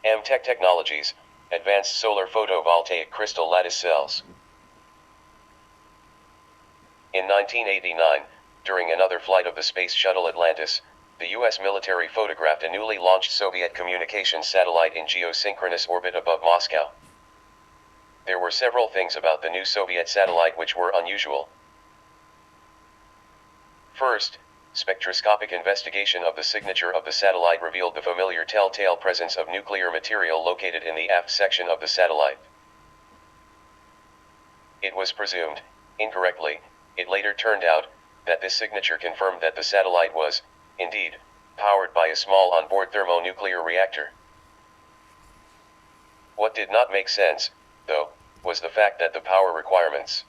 Amtech Technologies, Advanced Solar Photovoltaic Crystal Lattice Cells. In 1989, during another flight of the Space Shuttle Atlantis, the U.S. military photographed a newly launched Soviet communications satellite in geosynchronous orbit above Moscow. There were several things about the new Soviet satellite which were unusual. First, spectroscopic investigation of the signature of the satellite revealed the familiar telltale presence of nuclear material located in the aft section of the satellite. It was presumed, incorrectly, it later turned out, that this signature confirmed that the satellite was, indeed, powered by a small onboard thermonuclear reactor. What did not make sense, though, was the fact that the power requirements,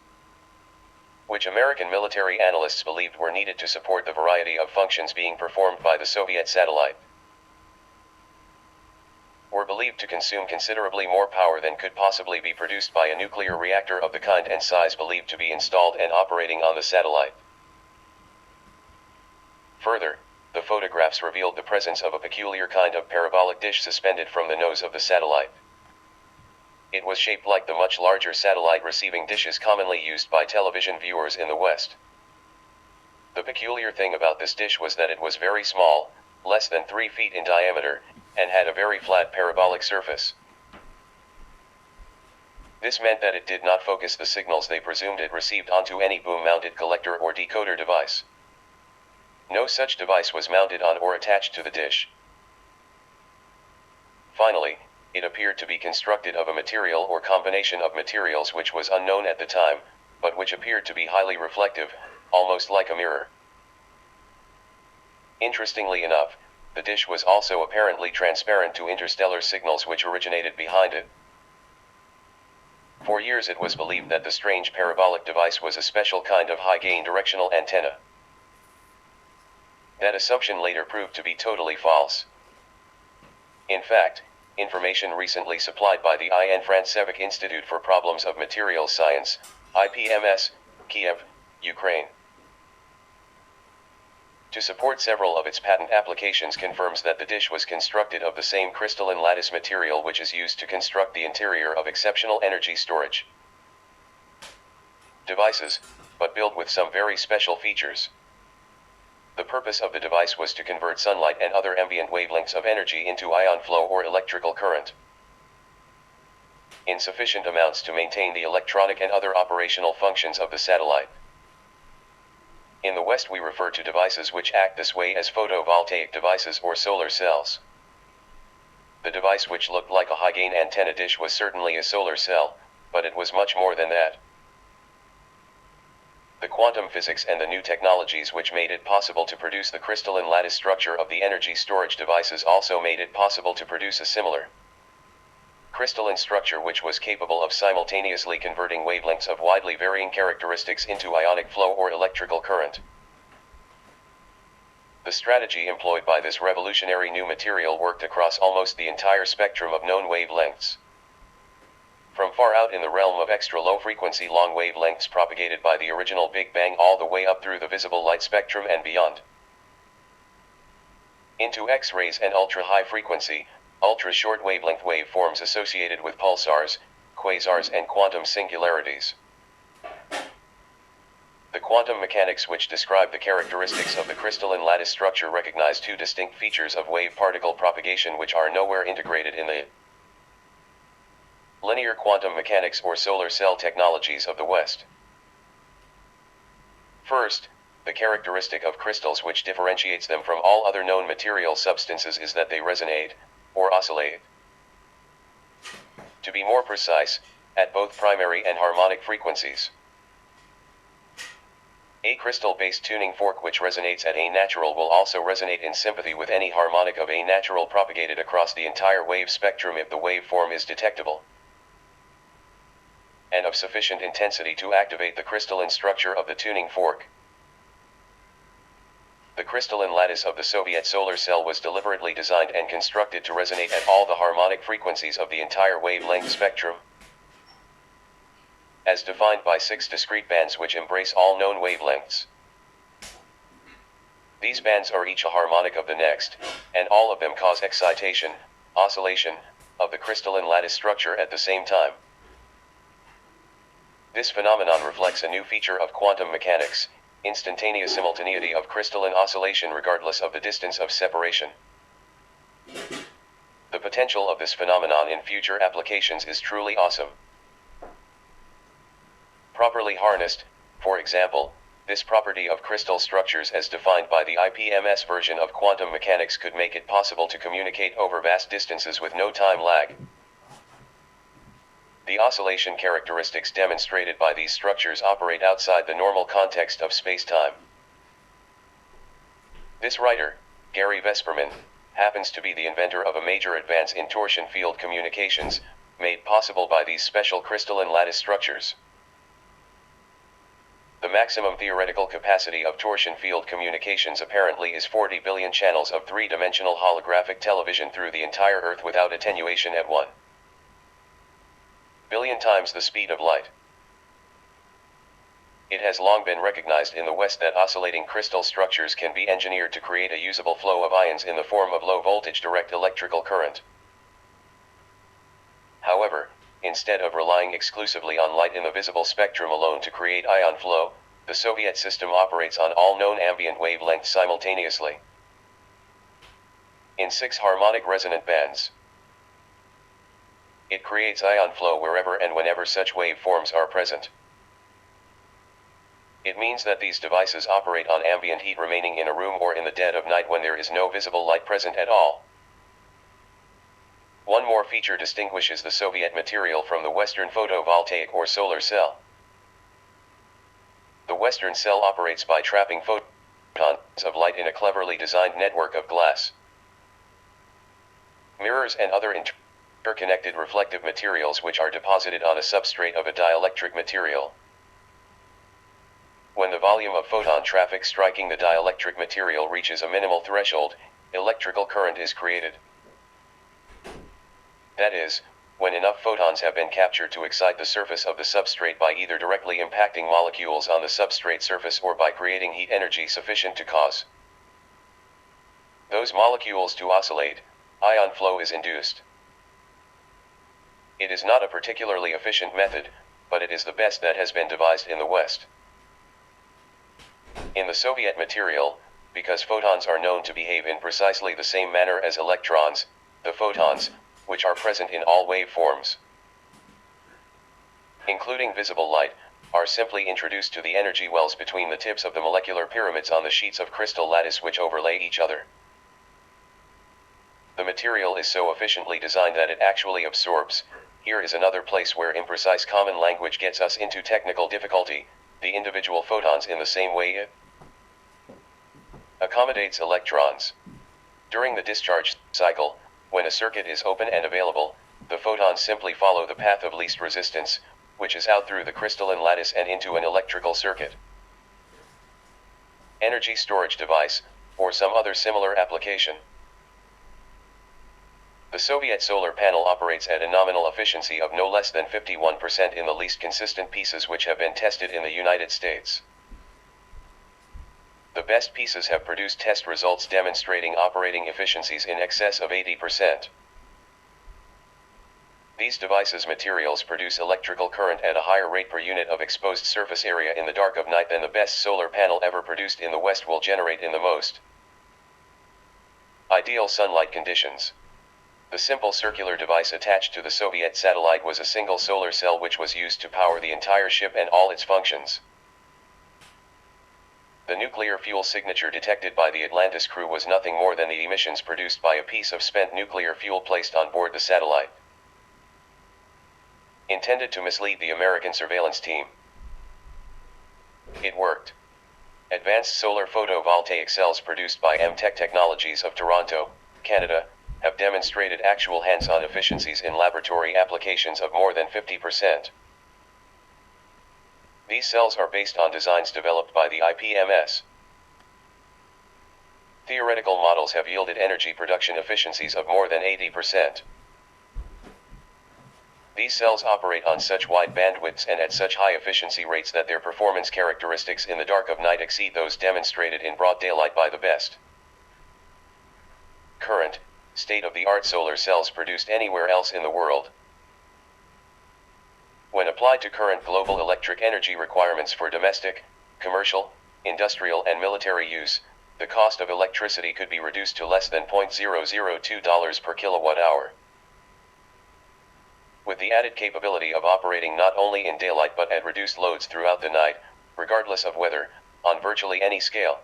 which American military analysts believed were needed to support the variety of functions being performed by the Soviet satellite, were believed to consume considerably more power than could possibly be produced by a nuclear reactor of the kind and size believed to be installed and operating on the satellite. Further, the photographs revealed the presence of a peculiar kind of parabolic dish suspended from the nose of the satellite. It was shaped like the much larger satellite receiving dishes commonly used by television viewers in the West. The peculiar thing about this dish was that it was very small, less than 3 feet in diameter, and had a very flat parabolic surface. This meant that it did not focus the signals they presumed it received onto any boom-mounted collector or decoder device. No such device was mounted on or attached to the dish. Finally, it appeared to be constructed of a material or combination of materials which was unknown at the time, but which appeared to be highly reflective, almost like a mirror. Interestingly enough, the dish was also apparently transparent to interstellar signals which originated behind it. For years it was believed that the strange parabolic device was a special kind of high-gain directional antenna. That assumption later proved to be totally false. In fact, information recently supplied by the IN Francevic Institute for Problems of Materials Science, IPMS, Kiev, Ukraine, to support several of its patent applications confirms that the dish was constructed of the same crystalline lattice material which is used to construct the interior of exceptional energy storage devices, but built with some very special features. The purpose of the device was to convert sunlight and other ambient wavelengths of energy into ion flow or electrical current in sufficient amounts to maintain the electronic and other operational functions of the satellite. In the West we refer to devices which act this way as photovoltaic devices or solar cells. The device which looked like a high-gain antenna dish was certainly a solar cell, but it was much more than that. The quantum physics and the new technologies which made it possible to produce the crystalline lattice structure of the energy storage devices also made it possible to produce a similar crystalline structure which was capable of simultaneously converting wavelengths of widely varying characteristics into ionic flow or electrical current. The strategy employed by this revolutionary new material worked across almost the entire spectrum of known wavelengths, from far out in the realm of extra-low frequency long wavelengths propagated by the original Big Bang all the way up through the visible light spectrum and beyond, into X-rays and ultra-high frequency, ultra-short wavelength waveforms associated with pulsars, quasars and quantum singularities. The quantum mechanics which describe the characteristics of the crystalline lattice structure recognize two distinct features of wave-particle propagation which are nowhere integrated in the linear quantum mechanics or solar cell technologies of the West. First, the characteristic of crystals which differentiates them from all other known material substances is that they resonate, or oscillate. To be more precise, at both primary and harmonic frequencies. A crystal-based tuning fork which resonates at A natural will also resonate in sympathy with any harmonic of A natural propagated across the entire wave spectrum if the waveform is detectable and of sufficient intensity to activate the crystalline structure of the tuning fork. The crystalline lattice of the Soviet solar cell was deliberately designed and constructed to resonate at all the harmonic frequencies of the entire wavelength spectrum, as defined by 6 discrete bands which embrace all known wavelengths. These bands are each a harmonic of the next, and all of them cause excitation, oscillation, of the crystalline lattice structure at the same time. This phenomenon reflects a new feature of quantum mechanics, instantaneous simultaneity of crystalline oscillation regardless of the distance of separation. The potential of this phenomenon in future applications is truly awesome. Properly harnessed, for example, this property of crystal structures as defined by the IPMS version of quantum mechanics could make it possible to communicate over vast distances with no time lag. The oscillation characteristics demonstrated by these structures operate outside the normal context of space-time. This writer, Gary Vesperman, happens to be the inventor of a major advance in torsion field communications, made possible by these special crystalline lattice structures. The maximum theoretical capacity of torsion field communications apparently is 40 billion channels of three-dimensional holographic television through the entire Earth without attenuation at 1 billion times the speed of light. It has long been recognized in the West that oscillating crystal structures can be engineered to create a usable flow of ions in the form of low-voltage direct electrical current. However, instead of relying exclusively on light in the visible spectrum alone to create ion flow, the Soviet system operates on all known ambient wavelengths simultaneously, in 6 harmonic resonant bands. It creates ion flow wherever and whenever such waveforms are present. It means that these devices operate on ambient heat remaining in a room or in the dead of night when there is no visible light present at all. One more feature distinguishes the Soviet material from the Western photovoltaic or solar cell. The Western cell operates by trapping photons of light in a cleverly designed network of glass, mirrors and other interconnected reflective materials which are deposited on a substrate of a dielectric material. When the volume of photon traffic striking the dielectric material reaches a minimal threshold, electrical current is created. That is, when enough photons have been captured to excite the surface of the substrate by either directly impacting molecules on the substrate surface or by creating heat energy sufficient to cause those molecules to oscillate, ion flow is induced. It is not a particularly efficient method, but it is the best that has been devised in the West. In the Soviet material, because photons are known to behave in precisely the same manner as electrons, the photons, which are present in all waveforms, including visible light, are simply introduced to the energy wells between the tips of the molecular pyramids on the sheets of crystal lattice which overlay each other. The material is so efficiently designed that it actually absorbs. Here is another place where imprecise common language gets us into technical difficulty. The individual photons in the same way it accommodates electrons. During the discharge cycle, when a circuit is open and available, the photons simply follow the path of least resistance, which is out through the crystalline lattice and into an electrical circuit, energy storage device, or some other similar application. The Soviet solar panel operates at a nominal efficiency of no less than 51% in the least consistent pieces which have been tested in the United States. The best pieces have produced test results demonstrating operating efficiencies in excess of 80%. These devices' materials produce electrical current at a higher rate per unit of exposed surface area in the dark of night than the best solar panel ever produced in the West will generate in the most ideal sunlight conditions. The simple circular device attached to the Soviet satellite was a single solar cell which was used to power the entire ship and all its functions. The nuclear fuel signature detected by the Atlantis crew was nothing more than the emissions produced by a piece of spent nuclear fuel placed on board the satellite, intended to mislead the American surveillance team. It worked. Advanced solar photovoltaic cells produced by MTech Technologies of Toronto, Canada, have demonstrated actual hands-on efficiencies in laboratory applications of more than 50%. These cells are based on designs developed by the IPMS. Theoretical models have yielded energy production efficiencies of more than 80%. These cells operate on such wide bandwidths and at such high efficiency rates that their performance characteristics in the dark of night exceed those demonstrated in broad daylight by the best current, state-of-the-art solar cells produced anywhere else in the world. When applied to current global electric energy requirements for domestic, commercial, industrial and military use, the cost of electricity could be reduced to less than $0.002 per kilowatt-hour. With the added capability of operating not only in daylight but at reduced loads throughout the night, regardless of weather, on virtually any scale.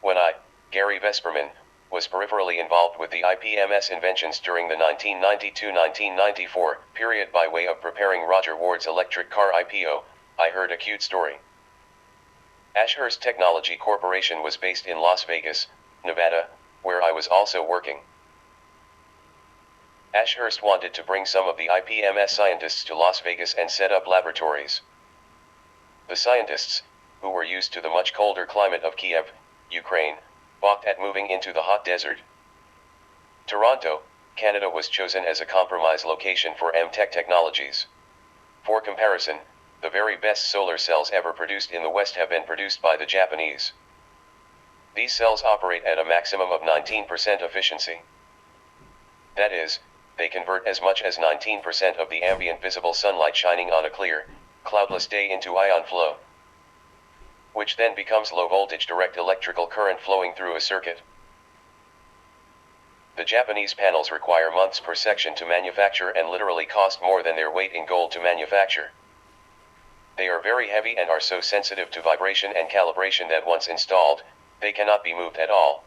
When I, Gary Vesperman, was peripherally involved with the IPMS inventions during the 1992-1994 period by way of preparing Roger Ward's electric car IPO, I heard a cute story. Ashurst Technology Corporation was based in Las Vegas, Nevada, where I was also working. Ashurst wanted to bring some of the IPMS scientists to Las Vegas and set up laboratories. The scientists, who were used to the much colder climate of Kiev, Ukraine, balked at moving into the hot desert. Toronto, Canada was chosen as a compromise location for MTech Technologies. For comparison, the very best solar cells ever produced in the West have been produced by the Japanese. These cells operate at a maximum of 19% efficiency. That is, they convert as much as 19% of the ambient visible sunlight shining on a clear, cloudless day into ion flow, which then becomes low-voltage direct electrical current flowing through a circuit. The Japanese panels require months per section to manufacture and literally cost more than their weight in gold to manufacture. They are very heavy and are so sensitive to vibration and calibration that once installed, they cannot be moved at all.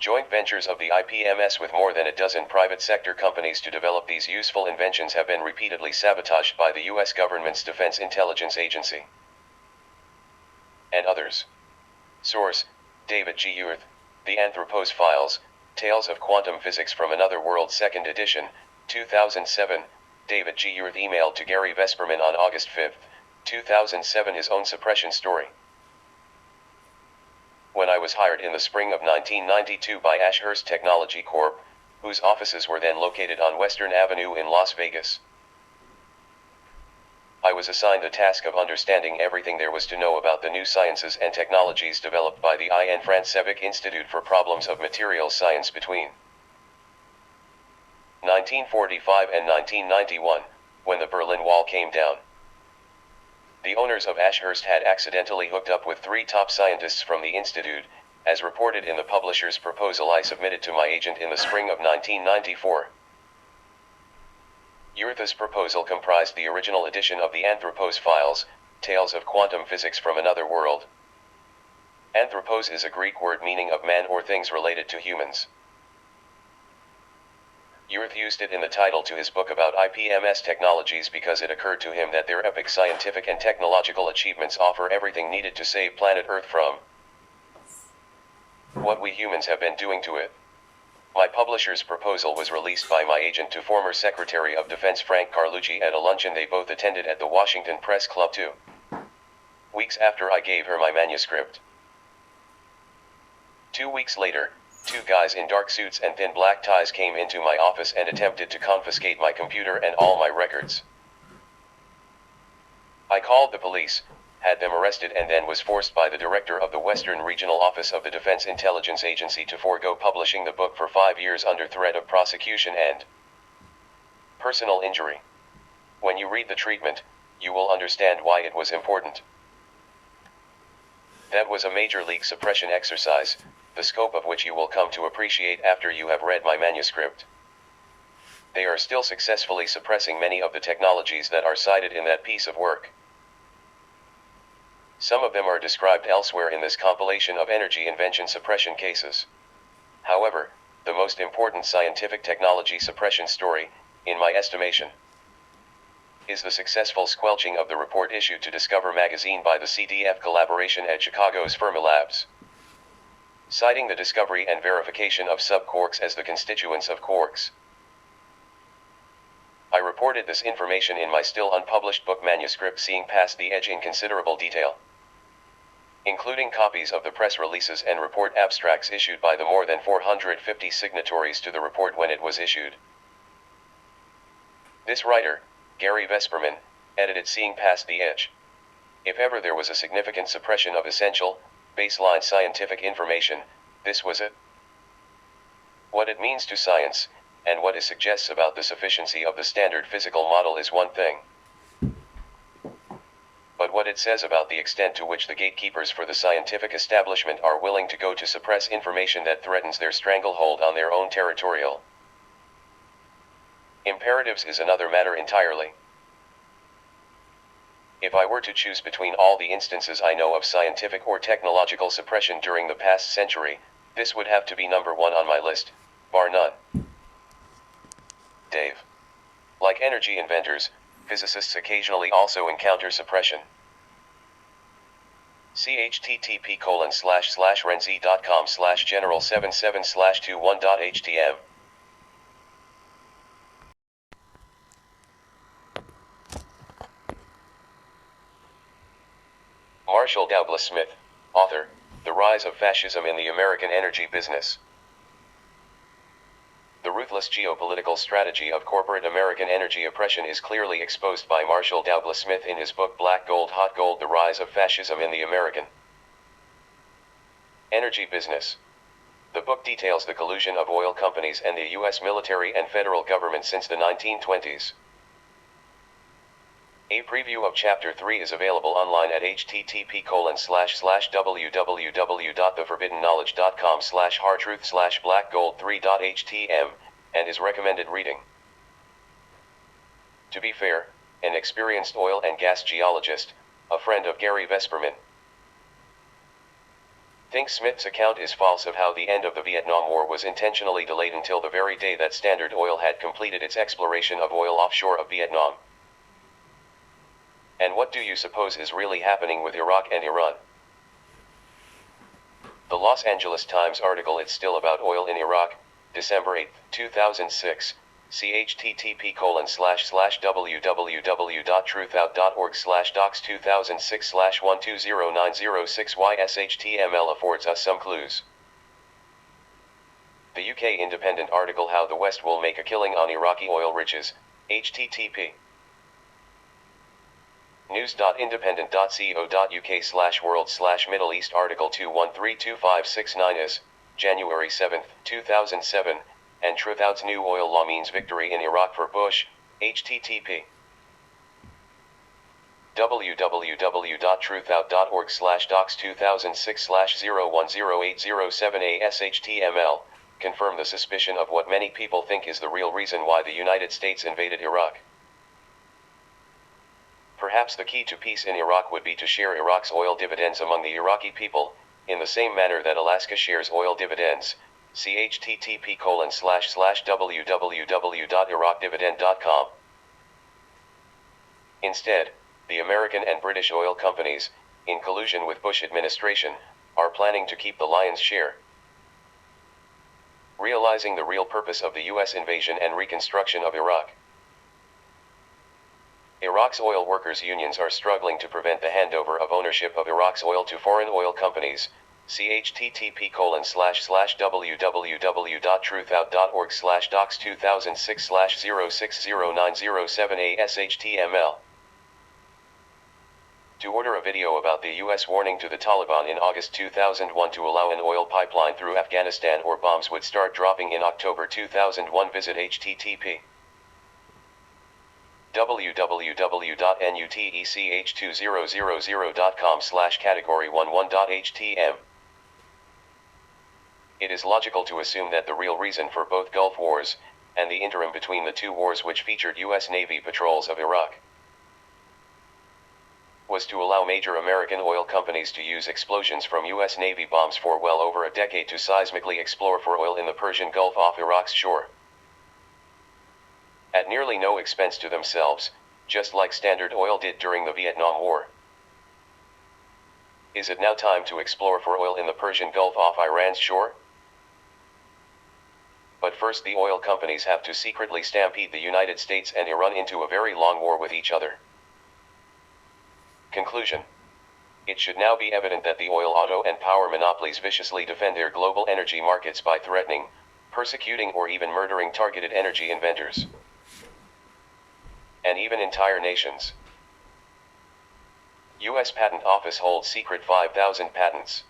Joint ventures of the IPMS with more than a dozen private sector companies to develop these useful inventions have been repeatedly sabotaged by the US government's Defense Intelligence Agency and others. Source: David G. Ewirth, The Anthropos Files, Tales of Quantum Physics from Another World, 2nd edition, 2007. David G. Ewirth emailed to Gary Vesperman on August 5, 2007 his own suppression story. When I was hired in the spring of 1992 by Ashurst Technology Corp., whose offices were then located on Western Avenue in Las Vegas, I was assigned the task of understanding everything there was to know about the new sciences and technologies developed by the Anne Francevic Institute for Problems of Materials Science between 1945 and 1991, when the Berlin Wall came down. The owners of Ashurst had accidentally hooked up with 3 top scientists from the institute, as reported in the publisher's proposal I submitted to my agent in the spring of 1994. Ewirth's proposal comprised the original edition of the Anthropos Files, Tales of Quantum Physics from Another World. Anthropos is a Greek word meaning of man or things related to humans. Ewirth used it in the title to his book about IPMS technologies because it occurred to him that their epic scientific and technological achievements offer everything needed to save planet Earth from what we humans have been doing to it. My publisher's proposal was released by my agent to former Secretary of Defense Frank Carlucci at a luncheon they both attended at the Washington Press Club 2 weeks after I gave her my manuscript. 2 weeks later, 2 guys in dark suits and thin black ties came into my office and attempted to confiscate my computer and all my records. I called the police, had them arrested, and then was forced by the director of the Western Regional Office of the Defense Intelligence Agency to forego publishing the book for 5 years under threat of prosecution and personal injury. When you read the treatment, you will understand why it was important. That was a major league suppression exercise, the scope of which you will come to appreciate after you have read my manuscript. They are still successfully suppressing many of the technologies that are cited in that piece of work. Some of them are described elsewhere in this compilation of energy invention suppression cases. However, the most important scientific technology suppression story, in my estimation, is the successful squelching of the report issued to Discover magazine by the CDF collaboration at Chicago's Fermilabs, citing the discovery and verification of subquarks as the constituents of quarks. I reported this information in my still unpublished book manuscript Seeing Past the Edge in considerable detail, including copies of the press releases and report abstracts issued by the more than 450 signatories to the report when it was issued. This writer, Gary Vesperman, edited Seeing Past the Edge. If ever there was a significant suppression of essential, baseline scientific information, this was it. What it means to science, and what it suggests about the sufficiency of the standard physical model is one thing. But what it says about the extent to which the gatekeepers for the scientific establishment are willing to go to suppress information that threatens their stranglehold on their own territorial imperatives is another matter entirely. If I were to choose between all the instances I know of scientific or technological suppression during the past century, this would have to be number one on my list, bar none. Dave. Like energy inventors, physicists occasionally also encounter suppression. See http://renzi.com/general77/21.htm. Marshall Douglas Smith, author, The Rise of Fascism in the American Energy Business. The ruthless geopolitical strategy of corporate American energy oppression is clearly exposed by Marshall Douglas Smith in his book Black Gold Hot Gold: The Rise of Fascism in the American Energy Business. The book details the collusion of oil companies and the U.S. military and federal government since the 1920s. A preview of Chapter 3 is available online at http://www.theforbiddenknowledge.com/hardtruth/blackgold3.htm, and is recommended reading. To be fair, an experienced oil and gas geologist, a friend of Gary Vesperman, thinks Smith's account is false of how the end of the Vietnam War was intentionally delayed until the very day that Standard Oil had completed its exploration of oil offshore of Vietnam. And what do you suppose is really happening with Iraq and Iran? The Los Angeles Times article "It's Still About Oil in Iraq," December 8, 2006, see http://www.truthout.org/docs2006/120906/YSHTML affords us some clues. The UK Independent article "How the West Will Make a Killing on Iraqi Oil Riches," http news.independent.co.uk/world/Middle East article 2132569 is, January 7, 2007, and Truthout's new oil law means victory in Iraq for Bush, http www.truthout.org/docs2006/010807ASHTML, confirm the suspicion of what many people think is the real reason why the United States invaded Iraq. Perhaps the key to peace in Iraq would be to share Iraq's oil dividends among the Iraqi people, in the same manner that Alaska shares oil dividends. See http://www.iraqdividend.com. Instead, the American and British oil companies, in collusion with Bush administration, are planning to keep the lion's share. Realizing the real purpose of the U.S. invasion and reconstruction of Iraq. Iraq's oil workers' unions are struggling to prevent the handover of ownership of Iraq's oil to foreign oil companies. See http://www.truthout.org/docs2006/060907ASHTML. To order a video about the U.S. warning to the Taliban in August 2001 to allow an oil pipeline through Afghanistan or bombs would start dropping in October 2001, visit http www.nutech2000.com/category11.htm. It is logical to assume that the real reason for both Gulf Wars, and the interim between the two wars which featured U.S. Navy patrols of Iraq, was to allow major American oil companies to use explosions from U.S. Navy bombs for well over a decade to seismically explore for oil in the Persian Gulf off Iraq's shore, at nearly no expense to themselves, just like Standard Oil did during the Vietnam War. Is it now time to explore for oil in the Persian Gulf off Iran's shore? But first the oil companies have to secretly stampede the United States and Iran into a very long war with each other. Conclusion. It should now be evident that the oil, auto, and power monopolies viciously defend their global energy markets by threatening, persecuting, or even murdering targeted energy inventors, and even entire nations. U.S. Patent Office holds secret 5,000 patents.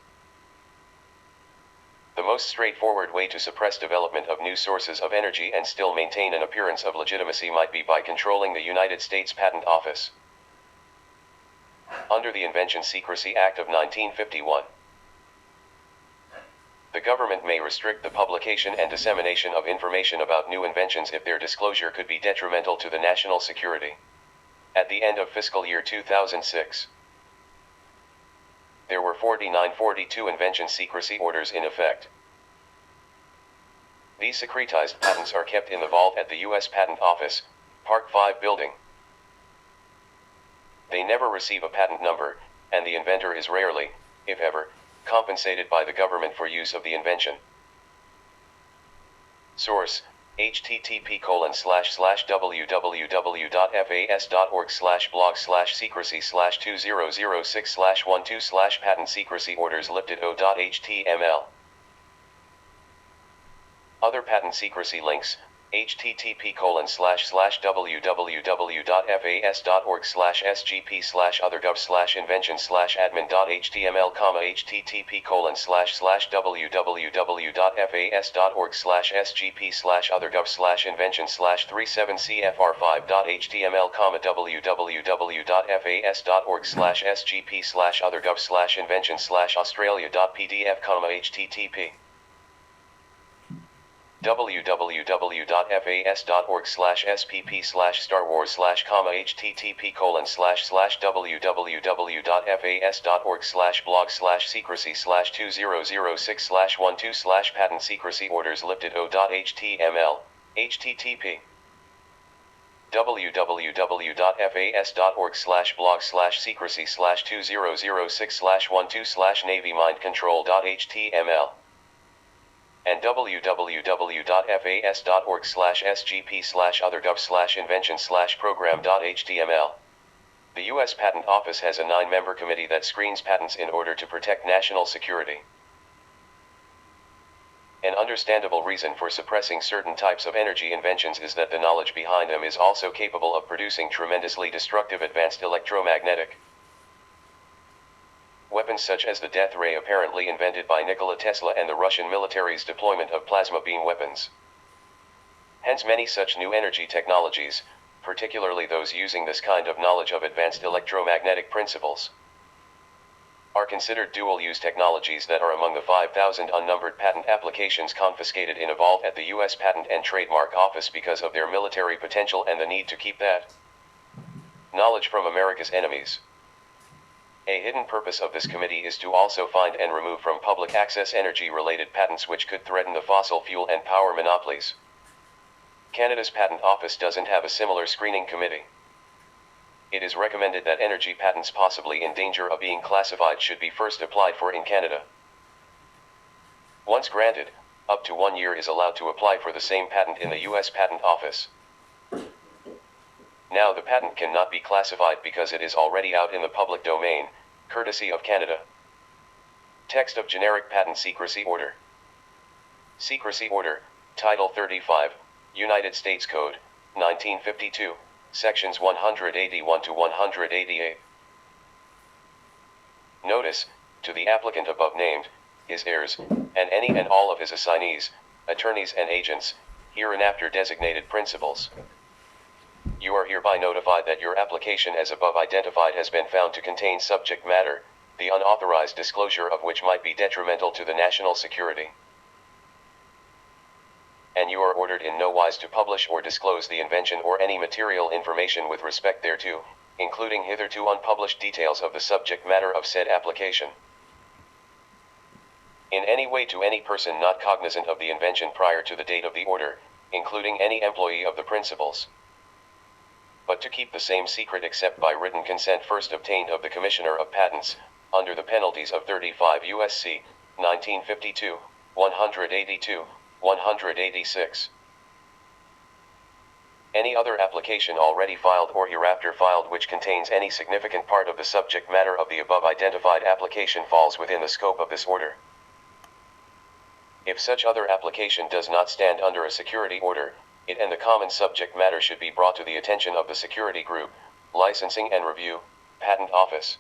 The most straightforward way to suppress development of new sources of energy and still maintain an appearance of legitimacy might be by controlling the United States Patent Office. Under the Invention Secrecy Act of 1951, the government may restrict the publication and dissemination of information about new inventions if their disclosure could be detrimental to the national security. At the end of fiscal year 2006, there were 4942 invention secrecy orders in effect. These secretized patents are kept in the vault at the U.S. Patent Office, Park 5 building. They never receive a patent number, and the inventor is rarely, if ever, compensated by the government for use of the invention. Source: http://www.fas.org/blog/secrecy/2006/12/patent secrecy orders lifted o.html. Other patent secrecy links: http://www.fas.org/sgp/othergov/invention/admin.html, http://www.fas.org/sgp/othergov/invention/37cfr5.html, www.fas.org/sgp/othergov/invention/australia.pdf, http www.fas.org/spp/Star Wars/ http://www.fas.org/blog/secrecy/2006/12/patent secrecy orders lifted o.html, http www.fas.org/blog/secrecy/2006/12/navy-mind-control.html, and www.fas.org/sgp/othergov/invention/program.html. The U.S. Patent Office has a 9-member committee that screens patents in order to protect national security. An understandable reason for suppressing certain types of energy inventions is that the knowledge behind them is also capable of producing tremendously destructive advanced electromagnetic weapons, such as the death ray apparently invented by Nikola Tesla and the Russian military's deployment of plasma beam weapons. Hence many such new energy technologies, particularly those using this kind of knowledge of advanced electromagnetic principles, are considered dual-use technologies that are among the 5,000 unnumbered patent applications confiscated in a vault at the U.S. Patent and Trademark Office because of their military potential and the need to keep that knowledge from America's enemies. A hidden purpose of this committee is to also find and remove from public access energy-related patents which could threaten the fossil fuel and power monopolies. Canada's Patent Office doesn't have a similar screening committee. It is recommended that energy patents possibly in danger of being classified should be first applied for in Canada. Once granted, up to 1 year is allowed to apply for the same patent in the U.S. Patent Office. Now the patent cannot be classified because it is already out in the public domain, courtesy of Canada. Text of Generic Patent Secrecy Order. Secrecy Order, Title 35, United States Code, 1952, Sections 181 to 188. Notice, to the applicant above named, his heirs, and any and all of his assignees, attorneys and agents, hereinafter designated principals. You are hereby notified that your application as above identified has been found to contain subject matter, the unauthorized disclosure of which might be detrimental to the national security. And you are ordered in no wise to publish or disclose the invention or any material information with respect thereto, including hitherto unpublished details of the subject matter of said application, in any way to any person not cognizant of the invention prior to the date of the order, including any employee of the principals, but to keep the same secret except by written consent first obtained of the Commissioner of Patents, under the penalties of 35 U.S.C. 1952, 182, 186. Any other application already filed or hereafter filed which contains any significant part of the subject matter of the above identified application falls within the scope of this order. If such other application does not stand under a security order, it and the common subject matter should be brought to the attention of the Security Group, Licensing and Review, Patent Office.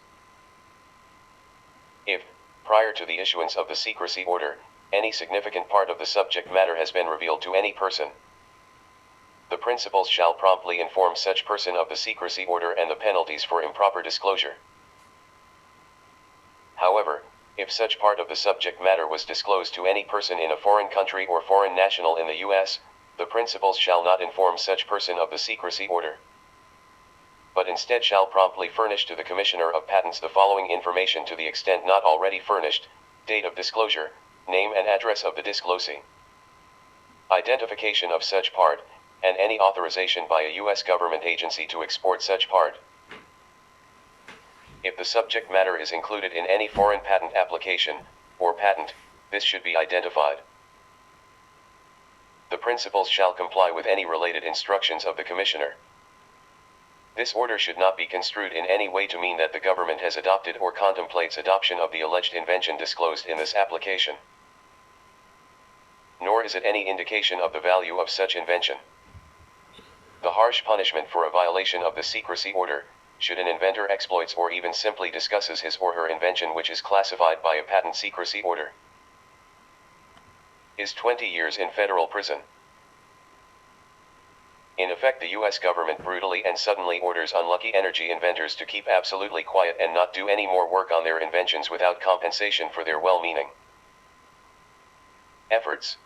If, prior to the issuance of the secrecy order, any significant part of the subject matter has been revealed to any person, the principals shall promptly inform such person of the secrecy order and the penalties for improper disclosure. However, if such part of the subject matter was disclosed to any person in a foreign country or foreign national in the U.S., the principals shall not inform such person of the secrecy order, but instead shall promptly furnish to the Commissioner of Patents the following information to the extent not already furnished: date of disclosure, name and address of the disclosee, identification of such part, and any authorization by a U.S. government agency to export such part. If the subject matter is included in any foreign patent application, or patent, this should be identified. The principals shall comply with any related instructions of the Commissioner. This order should not be construed in any way to mean that the government has adopted or contemplates adoption of the alleged invention disclosed in this application. Nor is it any indication of the value of such invention. The harsh punishment for a violation of the secrecy order, should an inventor exploits or even simply discusses his or her invention which is classified by a patent secrecy order, is 20 years in federal prison. In effect, the U.S. government brutally and suddenly orders unlucky energy inventors to keep absolutely quiet and not do any more work on their inventions without compensation for their well-meaning efforts.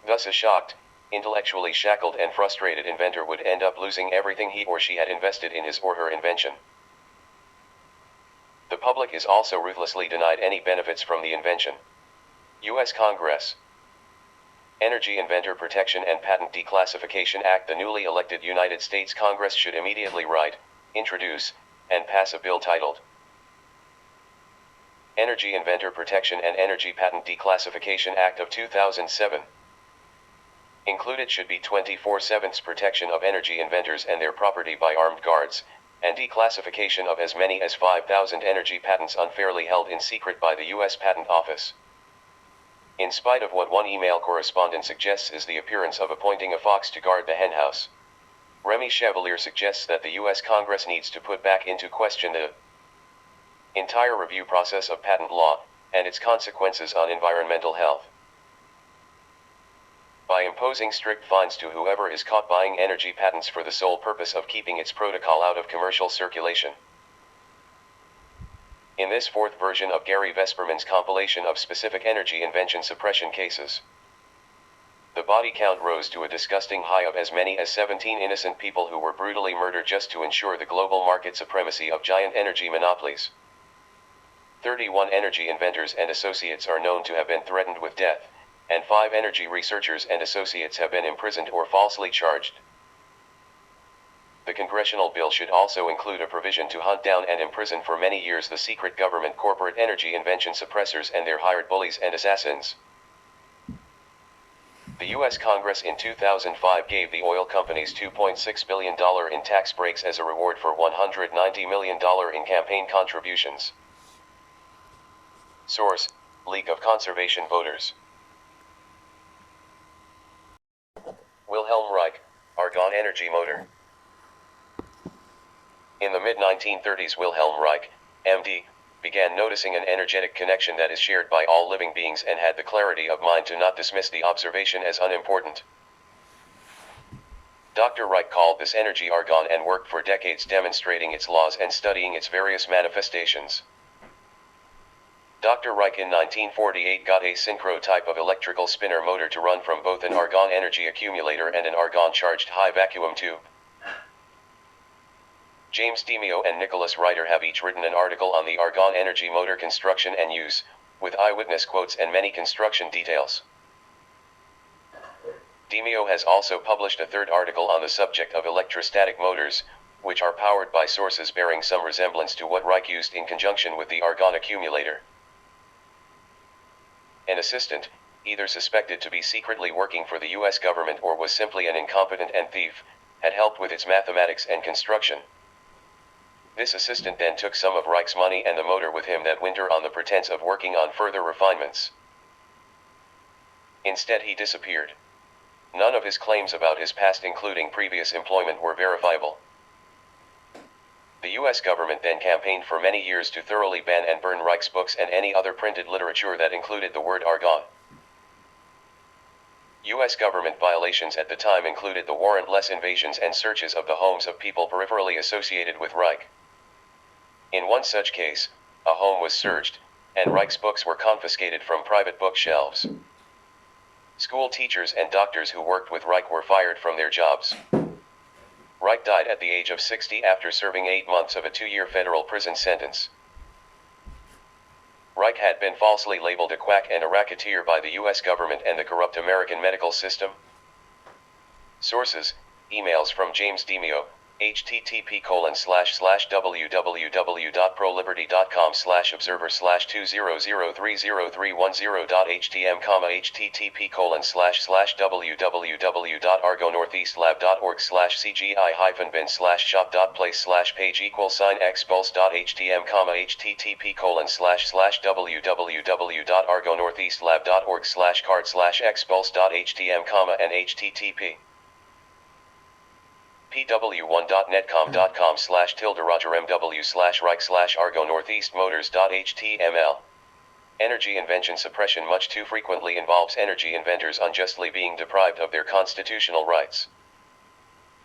Thus a shocked, intellectually shackled and frustrated inventor would end up losing everything he or she had invested in his or her invention. The public is also ruthlessly denied any benefits from the invention. U.S. Congress. Energy Inventor Protection and Patent Declassification Act. The newly elected United States Congress should immediately write, introduce, and pass a bill titled Energy Inventor Protection and Energy Patent Declassification Act of 2007. Included should be 24/7 protection of energy inventors and their property by armed guards, and declassification of as many as 5,000 energy patents unfairly held in secret by the U.S. Patent Office. In spite of what one email correspondent suggests is the appearance of appointing a fox to guard the henhouse, Remy Chevalier suggests that the U.S. Congress needs to put back into question the entire review process of patent law, and its consequences on environmental health, by imposing strict fines to whoever is caught buying energy patents for the sole purpose of keeping its protocol out of commercial circulation. In this fourth version of Gary Vesperman's compilation of specific energy invention suppression cases, the body count rose to a disgusting high of as many as 17 innocent people who were brutally murdered just to ensure the global market supremacy of giant energy monopolies. 31 energy inventors and associates are known to have been threatened with death, and 5 energy researchers and associates have been imprisoned or falsely charged. The congressional bill should also include a provision to hunt down and imprison for many years the secret government corporate energy invention suppressors and their hired bullies and assassins. The U.S. Congress in 2005 gave the oil companies $2.6 billion in tax breaks as a reward for $190 million in campaign contributions. Source: League of Conservation Voters. Wilhelm Reich, Argonne Energy Motor. In the mid-1930s, Wilhelm Reich, MD, began noticing an energetic connection that is shared by all living beings and had the clarity of mind to not dismiss the observation as unimportant. Dr. Reich called this energy argon and worked for decades demonstrating its laws and studying its various manifestations. Dr. Reich in 1948 got a synchro type of electrical spinner motor to run from both an argon energy accumulator and an argon-charged high vacuum tube. James Demio and Nicholas Ryder have each written an article on the argon energy motor construction and use, with eyewitness quotes and many construction details. Demio has also published a third article on the subject of electrostatic motors, which are powered by sources bearing some resemblance to what Reich used in conjunction with the argon accumulator. An assistant, either suspected to be secretly working for the U.S. government or was simply an incompetent and thief, had helped with its mathematics and construction. This assistant then took some of Reich's money and the motor with him that winter on the pretense of working on further refinements. Instead, he disappeared. None of his claims about his past, including previous employment, were verifiable. The U.S. government then campaigned for many years to thoroughly ban and burn Reich's books and any other printed literature that included the word argon. U.S. government violations at the time included the warrantless invasions and searches of the homes of people peripherally associated with Reich. In one such case, a home was searched, and Reich's books were confiscated from private bookshelves. School teachers and doctors who worked with Reich were fired from their jobs. Reich died at the age of 60 after serving 8 months of a 2-year federal prison sentence. Reich had been falsely labeled a quack and a racketeer by the U.S. government and the corrupt American medical system. Sources: emails from James DeMio, http://www.proliberty.com/observer/20030310.htm, http://www.argonortheastlab.org/cgi-bin/shop.place/page=x-pulse.htm, http://www.argonortheastlab.org/cart/expulse.htm, and http pw1.netcom.com/tilde-rogermw/Reich/argo-northeastmotors.html. Energy invention suppression much too frequently involves energy inventors unjustly being deprived of their constitutional rights.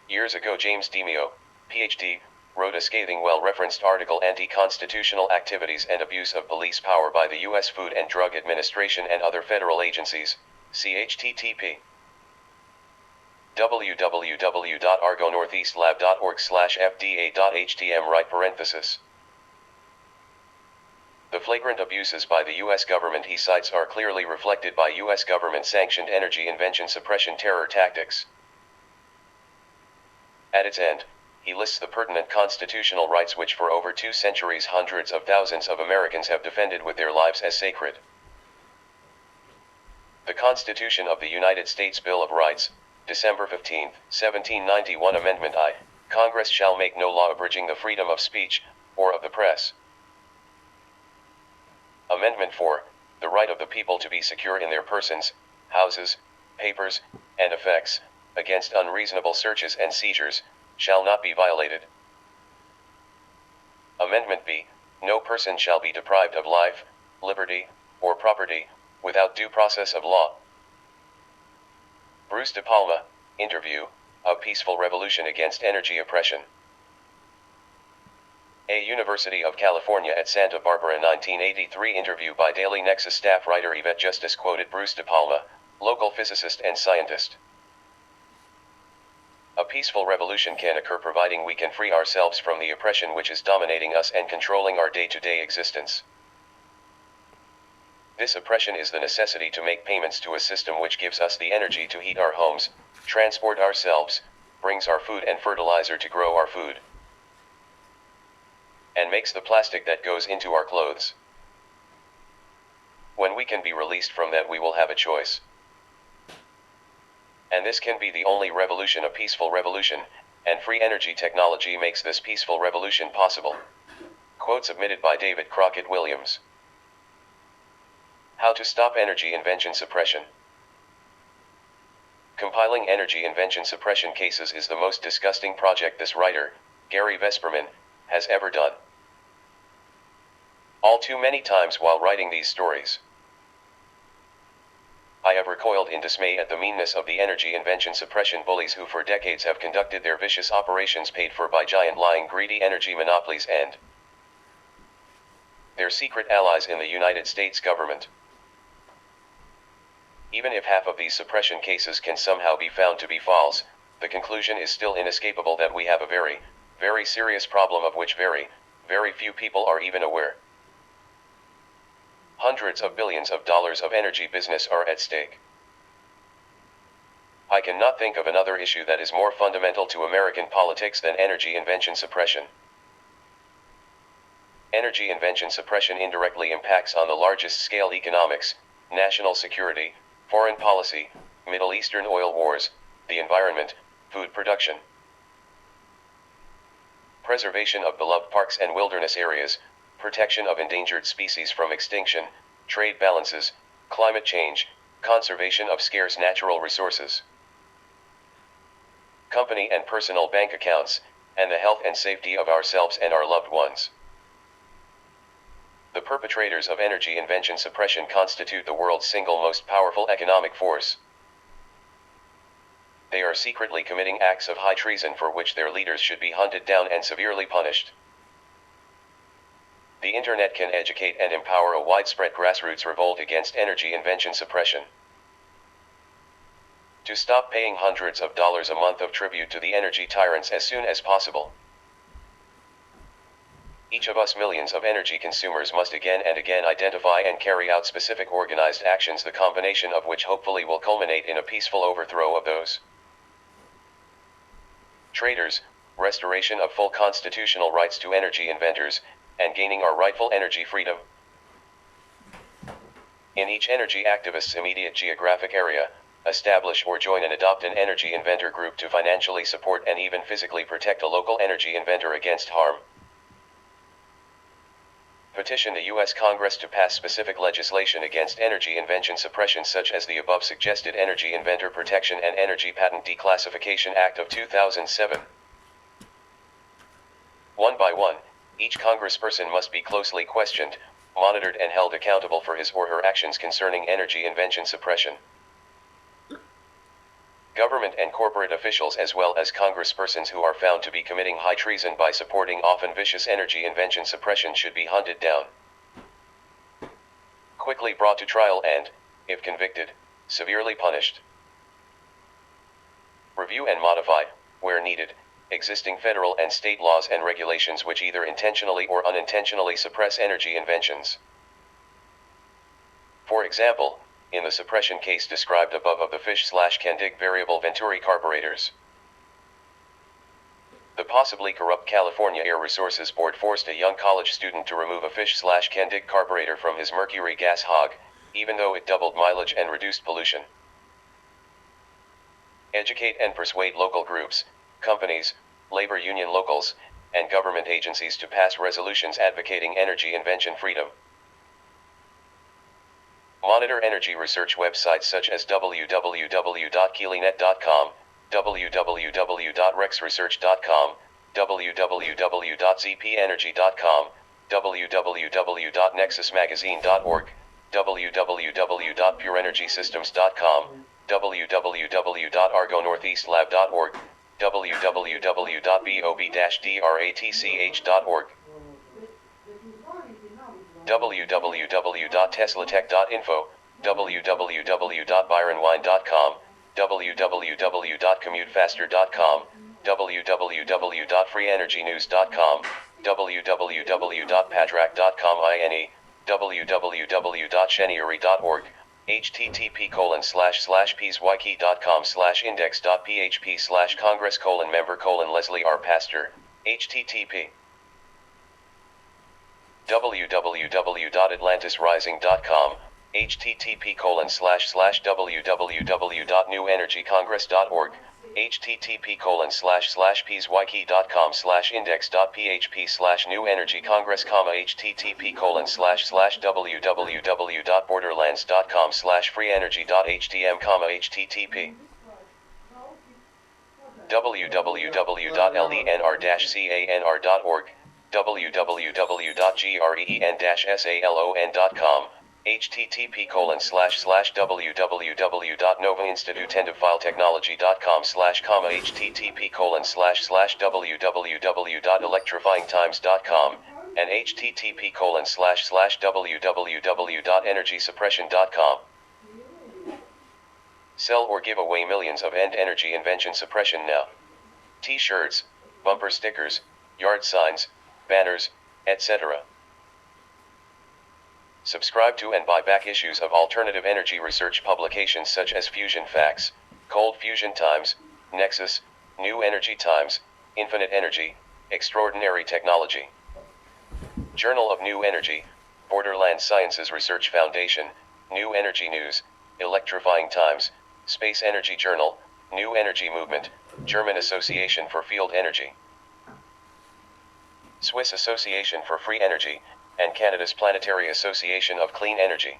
Years ago, James DeMio, Ph.D., wrote a scathing, well-referenced article, Anti-Constitutional Activities and Abuse of Police Power by the U.S. Food and Drug Administration and Other Federal Agencies, http www.argonortheastlab.org/fda.htm right parenthesis. The flagrant abuses by the U.S. government he cites are clearly reflected by U.S. government-sanctioned energy invention suppression terror tactics. At its end, he lists the pertinent constitutional rights which for over 2 centuries hundreds of thousands of Americans have defended with their lives as sacred. The Constitution of the United States Bill of Rights, December 15, 1791. Amendment I. Congress shall make no law abridging the freedom of speech, or of the press. Amendment 4. The right of the people to be secure in their persons, houses, papers, and effects, against unreasonable searches and seizures, shall not be violated. Amendment B. No person shall be deprived of life, liberty, or property, without due process of law. Bruce De Palma, interview, A Peaceful Revolution Against Energy Oppression. A University of California at Santa Barbara 1983 interview by Daily Nexus staff writer Yvette Justice quoted Bruce De Palma, local physicist and scientist. A peaceful revolution can occur providing we can free ourselves from the oppression which is dominating us and controlling our day-to-day existence. This oppression is the necessity to make payments to a system which gives us the energy to heat our homes, transport ourselves, brings our food and fertilizer to grow our food, and makes the plastic that goes into our clothes. When we can be released from that, we will have a choice. And this can be the only revolution, a peaceful revolution, and free energy technology makes this peaceful revolution possible. Quote submitted by David Crockett Williams. How to stop energy invention suppression. Compiling energy invention suppression cases is the most disgusting project this writer, Gary Vesperman, has ever done. All too many times while writing these stories, I have recoiled in dismay at the meanness of the energy invention suppression bullies who for decades have conducted their vicious operations paid for by giant lying greedy energy monopolies and their secret allies in the United States government. Even if half of these suppression cases can somehow be found to be false, the conclusion is still inescapable that we have a very, very serious problem of which very, very few people are even aware. Hundreds of billions of dollars of energy business are at stake. I cannot think of another issue that is more fundamental to American politics than energy invention suppression. Energy invention suppression indirectly impacts on the largest scale economics, national security, foreign policy, Middle Eastern oil wars, the environment, food production, preservation of beloved parks and wilderness areas, protection of endangered species from extinction, trade balances, climate change, conservation of scarce natural resources, company and personal bank accounts, and the health and safety of ourselves and our loved ones. The perpetrators of energy invention suppression constitute the world's single most powerful economic force. they are secretly committing acts of high treason for which their leaders should be hunted down and severely punished. The internet can educate and empower a widespread grassroots revolt against energy invention suppression. To stop paying hundreds of dollars a month of tribute to the energy tyrants as soon as possible. Each of us, millions of energy consumers, must again and again identify and carry out specific organized actions, the combination of which hopefully will culminate in a peaceful overthrow of those traitors, restoration of full constitutional rights to energy inventors, and gaining our rightful energy freedom. In each energy activist's immediate geographic area, establish or join and adopt an energy inventor group to financially support and even physically protect a local energy inventor against harm. Petition the U.S. Congress to pass specific legislation against energy invention suppression, such as the above suggested Energy Inventor Protection and Energy Patent Declassification Act of 2007. One by one, each congressperson must be closely questioned, monitored and held accountable for his or her actions concerning energy invention suppression. Government and corporate officials, as well as congresspersons who are found to be committing high treason by supporting often vicious energy invention suppression, should be hunted down, quickly brought to trial and, if convicted, severely punished. Review and modify, where needed, existing federal and state laws and regulations which either intentionally or unintentionally suppress energy inventions. For example, in the suppression case described above of the Fish/Candig variable Venturi carburetors, the possibly corrupt California Air Resources Board forced a young college student to remove a Fish/Candig carburetor from his mercury gas hog, even though it doubled mileage and reduced pollution. Educate and persuade local groups, companies, labor union locals, and government agencies to pass resolutions advocating energy invention freedom. Monitor energy research websites such as www.keelynet.com, www.rexresearch.com, www.zpenergy.com, www.nexusmagazine.org, www.pureenergysystems.com, www.argonortheastlab.org, www.bob-dratch.org, www.teslatech.info, www.byronwine.com, www.commutefaster.com, www.freeenergynews.com, www.patrack.com, www.sheniery.org, http://peacewyke.com/index.php/congress:member:/Leslie R. Pastor, http www.atlantisrising.com, http://www.newenergycongress.org, http://peacewyke.com/index.php/newenergycongress, http://www.borderlands.com/freeenergy.htm, http www.lenr-canr.org, www.green-salon.com, http://www.novainstitutendofiletechnology.com/, http://www.electrifyingtimes.com, and http://www.energysuppression.com. Sell or give away millions of end energy invention suppression now. T-shirts, bumper stickers, yard signs, banners, etc. Subscribe to and buy back issues of alternative energy research publications such as Fusion Facts, Cold Fusion Times, Nexus, New Energy Times, Infinite Energy, Extraordinary Technology, Journal of New Energy, Borderland Sciences Research Foundation, New Energy News, Electrifying Times, Space Energy Journal, New Energy Movement, German Association for Field Energy, Swiss Association for Free Energy, and Canada's Planetary Association of Clean Energy.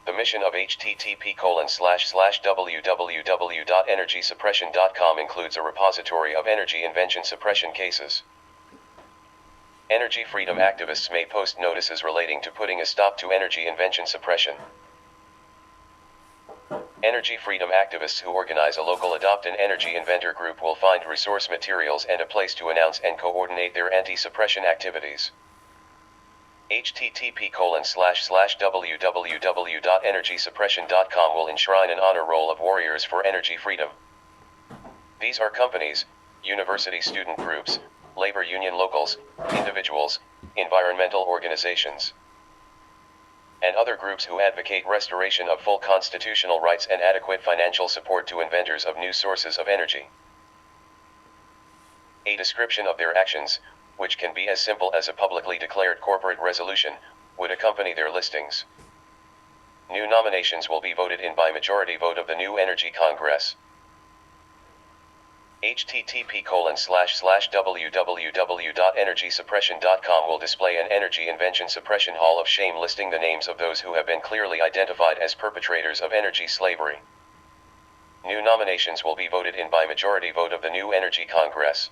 The mission of http://www.energysuppression.com includes a repository of energy invention suppression cases. Energy freedom activists may post notices relating to putting a stop to energy invention suppression. Energy freedom activists who organize a local Adopt an Energy Inventor group will find resource materials and a place to announce and coordinate their anti-suppression activities. http://www.energysuppression.com will enshrine an honor roll of warriors for energy freedom. These are companies, university student groups, labor union locals, individuals, environmental organizations, and other groups who advocate restoration of full constitutional rights and adequate financial support to inventors of new sources of energy. A description of their actions, which can be as simple as a publicly declared corporate resolution, would accompany their listings. New nominations will be voted in by majority vote of the new Energy Congress. http://www.energysuppression.com will display an Energy Invention Suppression Hall of Shame listing the names of those who have been clearly identified as perpetrators of energy slavery. New nominations will be voted in by majority vote of the new Energy Congress.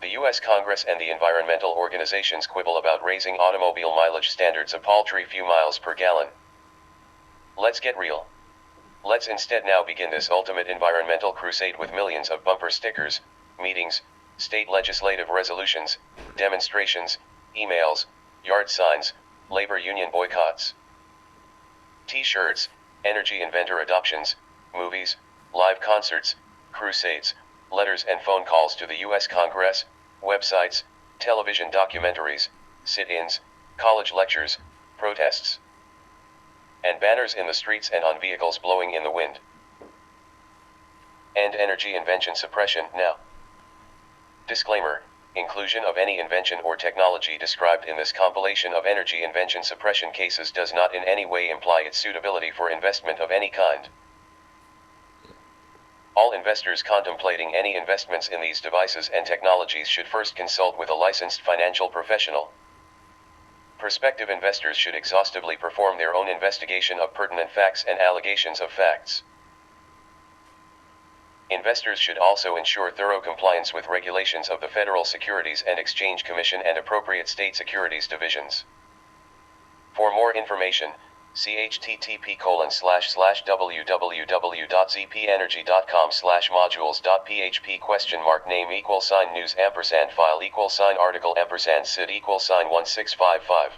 The U.S. Congress and the environmental organizations quibble about raising automobile mileage standards a paltry few miles per gallon. Let's get real. Let's instead now begin this ultimate environmental crusade with millions of bumper stickers, meetings, state legislative resolutions, demonstrations, emails, yard signs, labor union boycotts, T-shirts, energy inventor adoptions, movies, live concerts, crusades, letters and phone calls to the U.S. Congress, websites, television documentaries, sit-ins, college lectures, protests, and banners in the streets and on vehicles blowing in the wind. End energy invention suppression now. Disclaimer: inclusion of any invention or technology described in this compilation of energy invention suppression cases does not in any way imply its suitability for investment of any kind. All investors contemplating any investments in these devices and technologies should first consult with a licensed financial professional. Prospective investors should exhaustively perform their own investigation of pertinent facts and allegations of facts. Investors should also ensure thorough compliance with regulations of the Federal Securities and Exchange Commission and appropriate state securities divisions. For more information, see http://www.zpenergy.com/modules.php?name =news &file =article &sid =1655